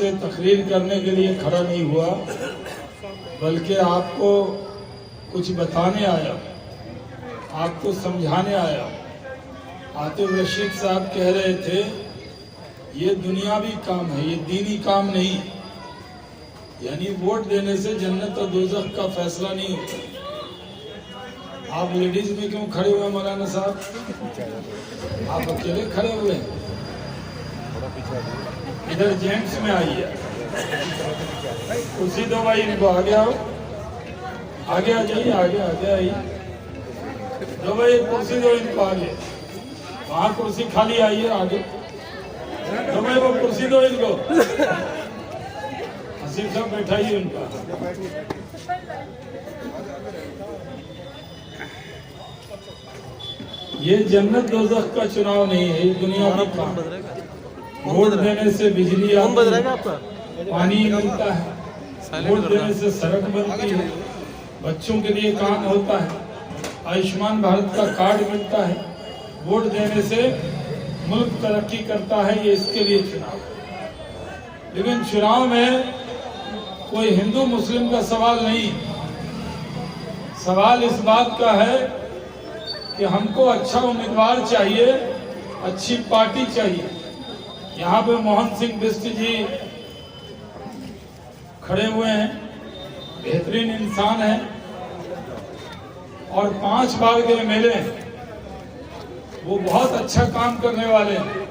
आपसे तकरीर करने के लिए खड़ा नहीं हुआ, बल्कि आपको कुछ बताने आया, आपको समझाने आया। आतिफ रशीद साहब कह रहे थे ये दुनियावी काम है, ये दीनी काम नहीं। यानी वोट देने से जन्नत और दोज़ख का फैसला नहीं होता। आप लेडीज में क्यों खड़े हुए मौलाना साहब? आप अकेले खड़े हुए हैं? इधर जेंट्स में आइए, कुर्सी दो भाई इनको। आगे आओ, आगे आ जाइए, आगे आइए। दो भाई कुर्सी दो इनको, आगे वहाँ कुर्सी खाली, आइए आगे। दो भाई वो कुर्सी दो इनको, हसीब साहब बैठाइए उनका। ये जन्नत दोज़ख का चुनाव नहीं है, ये दुनिया की काम। वोट देने से बिजली आती है, पानी मिलता है, वोट देने से सड़क बनती है, बच्चों के लिए काम होता है, आयुष्मान भारत का कार्ड मिलता है, वोट देने से मुल्क तरक्की करता है। ये इसके लिए चुनाव। लेकिन चुनाव में कोई हिंदू मुस्लिम का सवाल नहीं, सवाल इस बात का है कि हमको अच्छा उम्मीदवार चाहिए, अच्छी पार्टी चाहिए। यहाँ पे मोहन सिंह बिष्ट जी खड़े हुए हैं, बेहतरीन इंसान हैं और 5 बार के एमएलए हैं। वो बहुत अच्छा काम करने वाले हैं।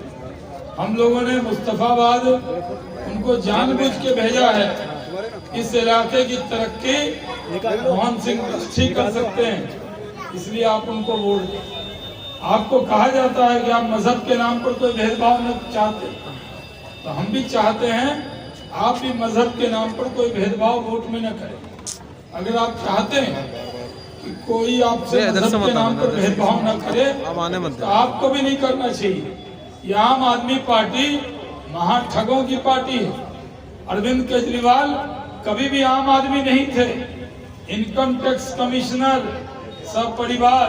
हम लोगों ने मुस्तफाबाद उनको जानबूझ के भेजा है। इस इलाके की तरक्की मोहन सिंह बिष्ट ही कर सकते हैं, इसलिए आप उनको वोट दें। आपको कहा जाता है कि आप मजहब के नाम पर कोई भेदभाव न चाहते, तो हम भी चाहते हैं आप भी मजहब के नाम पर कोई भेदभाव वोट में न करें। अगर आप चाहते हैं कि कोई आपसे मजहब के नाम पर भेदभाव न करे, तो आपको भी नहीं करना चाहिए। ये आम आदमी पार्टी महाठगों की पार्टी है। अरविंद केजरीवाल कभी भी आम आदमी नहीं थे। इनकम टैक्स कमिश्नर सब परिवार,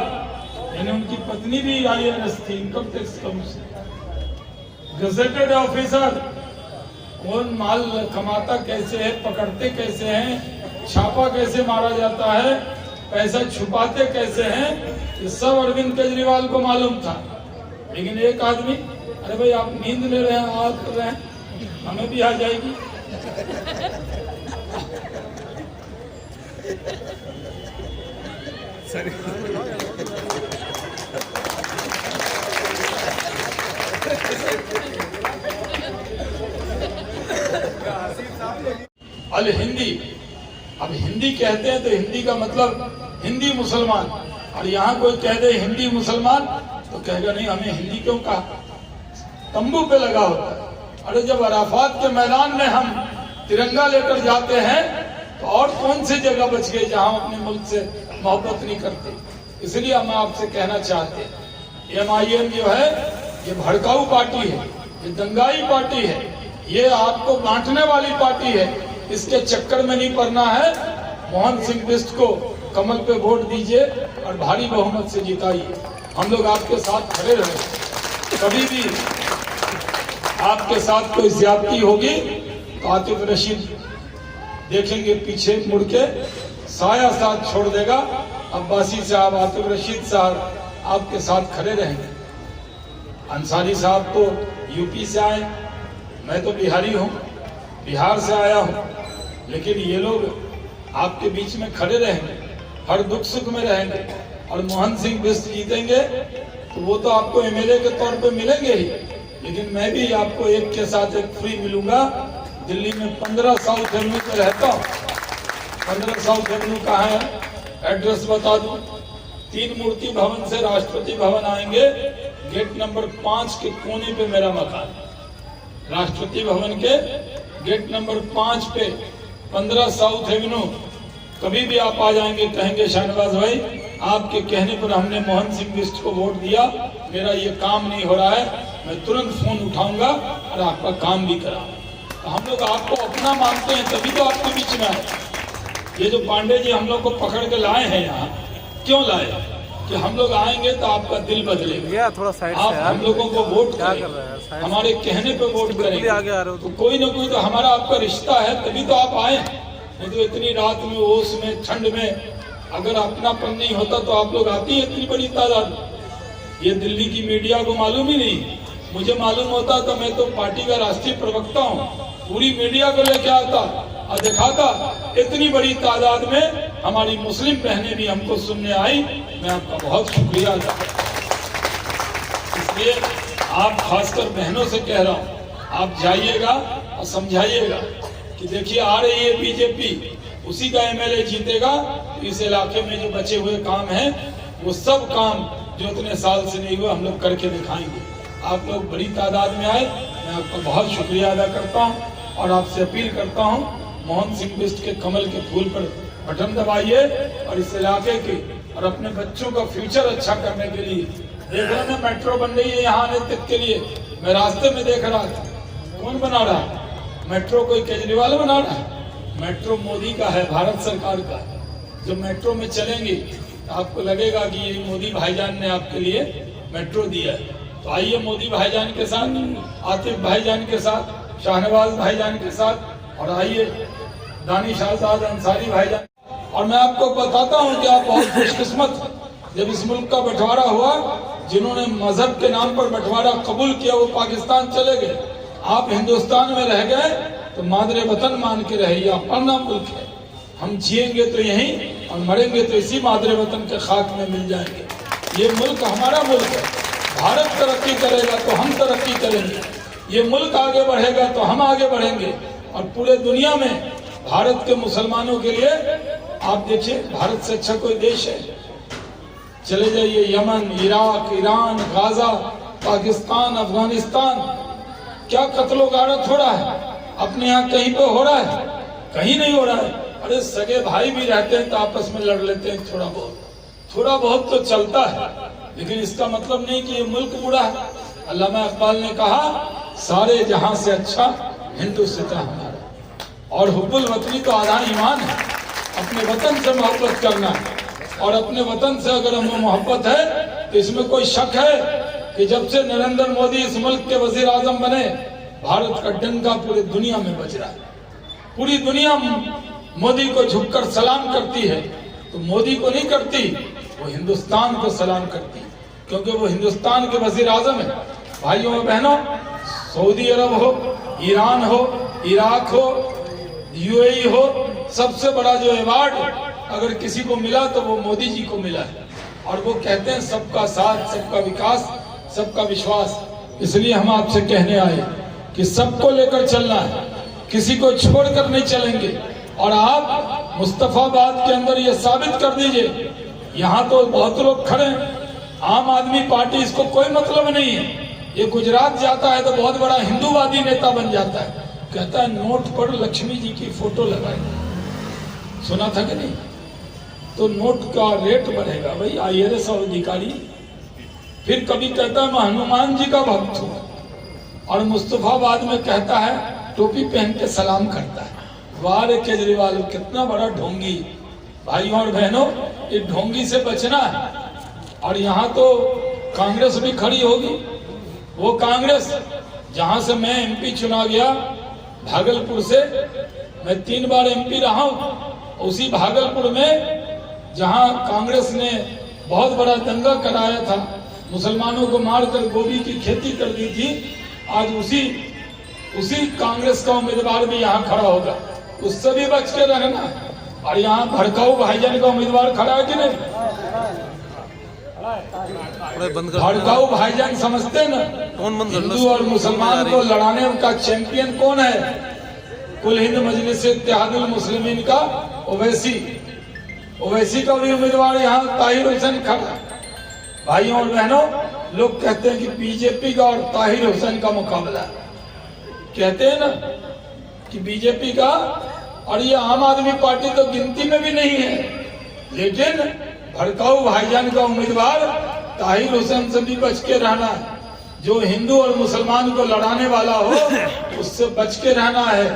यानी उनकी पत्नी भी IAS थी, income tax commissioner. Gazetted officer, कौन माल कमाता कैसे है, पकड़ते कैसे हैं, छापा कैसे मारा जाता है, पैसा छुपाते कैसे हैं, ये सब अरविंद केजरीवाल को मालूम था। लेकिन एक आदमी, अरे भाई आप नींद ले रहे हैं, आग कर रहे हैं, हमें भी आ जाएगी। अल हिंदी, अब हिंदी कहते हैं तो हिंदी का मतलब हिंदी मुसलमान। और यहाँ कोई कह दे हिंदी मुसलमान तो कहेगा नहीं हमें हिंदी क्यों कहा, तंबू पे लगा होता है। अरे जब अराफात के मैदान में हम तिरंगा लेकर जाते हैं तो और कौन सी जगह बच गई जहां अपने मुल्क से मोहब्बत नहीं करते। इसलिए हम आपसे कहना चाहते हैं MIM जो है ये भड़काऊ पार्टी है, ये दंगाई पार्टी है, ये आपको बांटने वाली पार्टी है। इसके चक्कर में नहीं पड़ना है। मोहन सिंह बिष्ट को कमल पे वोट दीजिए और भारी बहुमत से जिताइए। हम लोग आपके साथ खड़े रहे। कभी भी आपके साथ कोई ज्यादती होगी तो आतिफ रशीद देखेंगे पीछे मुड़ के, साया साथ छोड़ देगा। अब्बासी साहब, आतिफ रशीद साहब आपके साथ खड़े रहेंगे। अंसारी साहब तो यूपी से आए, मैं तो बिहारी हूँ, बिहार से आया हूँ, लेकिन ये लोग आपके बीच में खड़े रहेंगे, हर दुख सुख में रहेंगे। और मोहन सिंह बिष्ट जीतेंगे तो वो तो आपको MLA के तौर पे मिलेंगे ही, लेकिन मैं भी आपको एक के साथ एक फ्री मिलूंगा। दिल्ली में 15 साउथ एवेन्यू पे रहता हूँ। 15 साउथ एवेन्यू कहाँ है, एड्रेस बता दूं। 3 मूर्ति भवन से राष्ट्रपति भवन आएंगे, गेट नंबर 5 के कोने पे मेरा मकान है। राष्ट्रपति भवन के गेट नंबर 5 पे 15 साउथ एवेन्यू। कभी भी आप आ जाएंगे, कहेंगे शाहनवाज भाई आपके कहने पर हमने मोहन सिंह बिष्ट को वोट दिया, मेरा ये काम नहीं हो रहा है, मैं तुरंत फोन उठाऊंगा और आपका काम भी कराऊंगा। तो हम लोग आपको अपना मानते हैं, तभी तो आपके बीच में आए। ये जो पांडे जी हम लोग को पकड़ के लाए हैं यहाँ, क्यों लाए? कि हम लोग आएंगे तो आपका दिल बदलेगा, थोड़ा साइड आप से हम लोगों को वोट करेंगे, हमारे कहने पे वोट करेंगे, आगे आ रहे हो तो कोई ना कोई तो हमारा आपका रिश्ता है, तभी तो आप आए। नहीं तो इतनी रात में, ओस में, ठंड में अगर अपनापन नहीं होता तो आप लोग आती है इतनी बड़ी तादाद। ये दिल्ली की मीडिया को मालूम ही नहीं, मुझे मालूम होता तो मैं तो पार्टी का राष्ट्रीय प्रवक्ता हूँ, पूरी मीडिया को लेके आता और दिखाता। इतनी बड़ी तादाद में हमारी मुस्लिम बहनें भी हमको सुनने आई, मैं आपका बहुत शुक्रिया अदा करता हूं। इसलिए आप खासकर बहनों से कह रहा हूँ, आप जाइएगा और समझाइएगा कि देखिए आ रही है बीजेपी, उसी का एमएलए जीतेगा, इस इलाके में जो बचे हुए काम हैं वो सब काम जो इतने साल से नहीं हुए हम लोग करके दिखाएंगे। आप लोग बड़ी तादाद में आए, मैं आपका बहुत शुक्रिया अदा करता हूं और आपसे अपील करता हूं, मोहन सिंह बिष्ट के कमल के फूल पर बटन दबाइए और इस इलाके के और अपने बच्चों का फ्यूचर अच्छा करने के लिए। देख रहे हैं मेट्रो बन रही है यहाँ आने तक के लिए, मैं रास्ते में देख रहा था, कौन बना रहा है मेट्रो? कोई केजरीवाल बना रहा है? मेट्रो मोदी का है, भारत सरकार का है। जब मेट्रो में चलेंगे तो आपको लगेगा कि ये मोदी भाईजान ने आपके लिए मेट्रो दिया है। तो आइए मोदी भाईजान के साथ, आतिफ भाईजान के साथ, शाहनवाज भाईजान के साथ, और आइए दानिश आजाद अंसारी भाईजान। और मैं आपको बताता हूं कि आप बहुत खुशकिस्मत, जब इस मुल्क का बंटवारा हुआ, जिन्होंने मजहब के नाम पर बंटवारा कबूल किया वो पाकिस्तान चले गए, आप हिंदुस्तान में रह गए, तो मादरे वतन मान के रहे, अपना मुल्क है, हम जिएंगे तो यहीं और मरेंगे तो इसी मादरे वतन के खाक में मिल जाएंगे। ये मुल्क हमारा मुल्क है, भारत तरक्की करेगा तो हम तरक्की करेंगे, ये मुल्क आगे बढ़ेगा तो हम आगे बढ़ेंगे। और पूरे दुनिया में भारत के मुसलमानों के लिए आप देखिए, भारत से अच्छा कोई देश है? चले जाइए Yemen, Iraq, Iran, Gaza, Pakistan, Afghanistan, क्या कत्लो गारत हो रहा है? अपने यहाँ कहीं पे हो रहा है? कहीं नहीं हो रहा है। अरे सगे भाई भी रहते हैं तो आपस में लड़ लेते हैं, थोड़ा बहुत तो चलता है, लेकिन इसका मतलब नहीं कि ये मुल्क बुरा है। अल्लामा इकबाल ने कहा, सारे जहां से अच्छा हिंदुस्तान हमारा, और हुब्बुल वतनी तो आधा ईमान है, अपने वतन से मोहब्बत करना है। और अपने वतन से अगर हमें मोहब्बत है तो इसमें कोई शक है कि जब से नरेंद्र मोदी इस मुल्क के वजीर आजम बने, भारत का डंका पूरी दुनिया में बज रहा है। पूरी दुनिया मोदी को झुककर सलाम करती है, तो मोदी को नहीं करती, वो हिंदुस्तान को सलाम करती, क्योंकि वो हिंदुस्तान के वजीर आजम है। भाइयों और बहनों, सऊदी अरब हो, ईरान हो, इराक हो, यूएई हो, सबसे बड़ा जो अवार्ड अगर किसी को मिला तो वो मोदी जी को मिला है। और वो कहते हैं सबका साथ, सबका विकास, सबका विश्वास। इसलिए हम आपसे कहने आए कि सबको लेकर चलना है, किसी को छोड़कर नहीं चलेंगे। और आप मुस्तफाबाद के अंदर ये साबित कर दीजिए, यहाँ तो बहुत लोग खड़े हैं, आम आदमी पार्टी इसको कोई मतलब नहीं है। ये गुजरात जाता है तो बहुत बड़ा हिंदूवादी नेता बन जाता है, कहता है नोट पर लक्ष्मी जी की फोटो लगाई, सुना था कि नहीं? तो नोट का रेट बढ़ेगा भाई, IRS अधिकारी। फिर कभी कहता है मैं हनुमान जी का भक्त हूँ, और मुस्तफाबाद में कहता है टोपी पहन के सलाम करता है। वाह रे केजरीवाल, कितना बड़ा ढोंगी। भाइयों और बहनों, इस ढोंगी से बचना है। और यहाँ तो कांग्रेस भी खड़ी होगी, वो कांग्रेस जहां से मैं MP चुना गया, भागलपुर से, मैं 3 बार MP रहा हूं। उसी भागलपुर में जहां कांग्रेस ने बहुत बड़ा दंगा कराया था, मुसलमानों को मारकर गोभी की खेती कर दी थी, आज उसी कांग्रेस का उम्मीदवार भी यहाँ खड़ा होगा, उससे भी बच के रहना। और यहाँ भड़काऊ भाईजान का उम्मीदवार खड़ा है कि नहीं? भड़काऊ भाईजान समझते ना, हिंदू और मुसलमान को लड़ाने का चैंपियन कौन है? कुल हिंद मजलिस इत्तेहादुल मुस्लिमीन का ओवैसी का भी उम्मीदवार यहाँ ताहिर हुसैन खड़ा। भाइयों और बहनों, लोग कहते हैं कि बीजेपी का और ताहिर हुसैन का मुकाबला, कहते हैं ना कि बीजेपी का, और ये आम आदमी पार्टी तो गिनती में भी नहीं है, लेकिन भड़काऊ भाईजान का उम्मीदवार ताहिर हुसैन से भी बच के रहना है। जो हिंदू और मुसलमान को लड़ाने वाला हो, उससे बच के रहना है,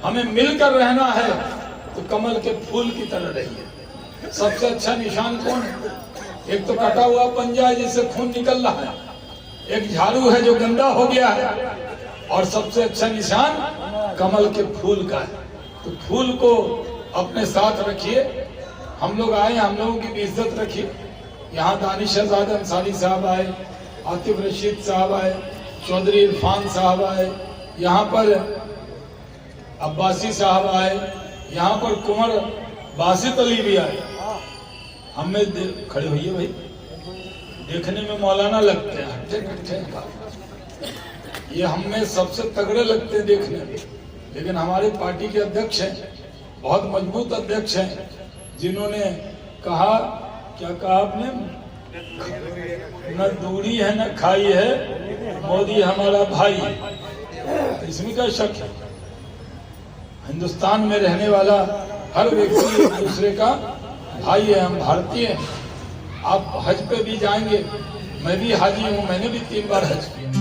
हमें मिलकर रहना है। तो कमल के फूल की तरह रहिए। सबसे अच्छा निशान कौन है? एक तो कटा हुआ पंजा है जिससे खून निकल रहा है, एक झाड़ू है जो गंदा हो गया है, और सबसे अच्छा निशान कमल के फूल का है। तो फूल को अपने साथ रखिए। हम लोग आए, हम लोगों की भी इज्जत रखिए। यहाँ दानिश शहजाद अंसारी साहब आए, आतिफ रशीद साहब आए, चौधरी इरफान साहब आए, यहाँ पर अब्बासी साहब आए, यहाँ पर कुंवर बासित अली भी आए। हमें खड़े होइए भाई, देखने में मौलाना लगते हैं, ये हमें सबसे तगड़े लगते हैं देखने में, लेकिन हमारे पार्टी के अध्यक्ष हैं, बहुत मजबूत अध्यक्ष हैं, जिन्होंने कहा, क्या कहा आपने, न दूरी है न खाई है, मोदी हमारा भाई। इसमें क्या शक है? हिंदुस्तान में रहने वाला हर व्यक्ति एक दूसरे का भाई है, हम भारतीय हैं। आप हज पे भी जाएंगे, मैं भी हाजी हूँ, मैंने भी 3 बार हज किया।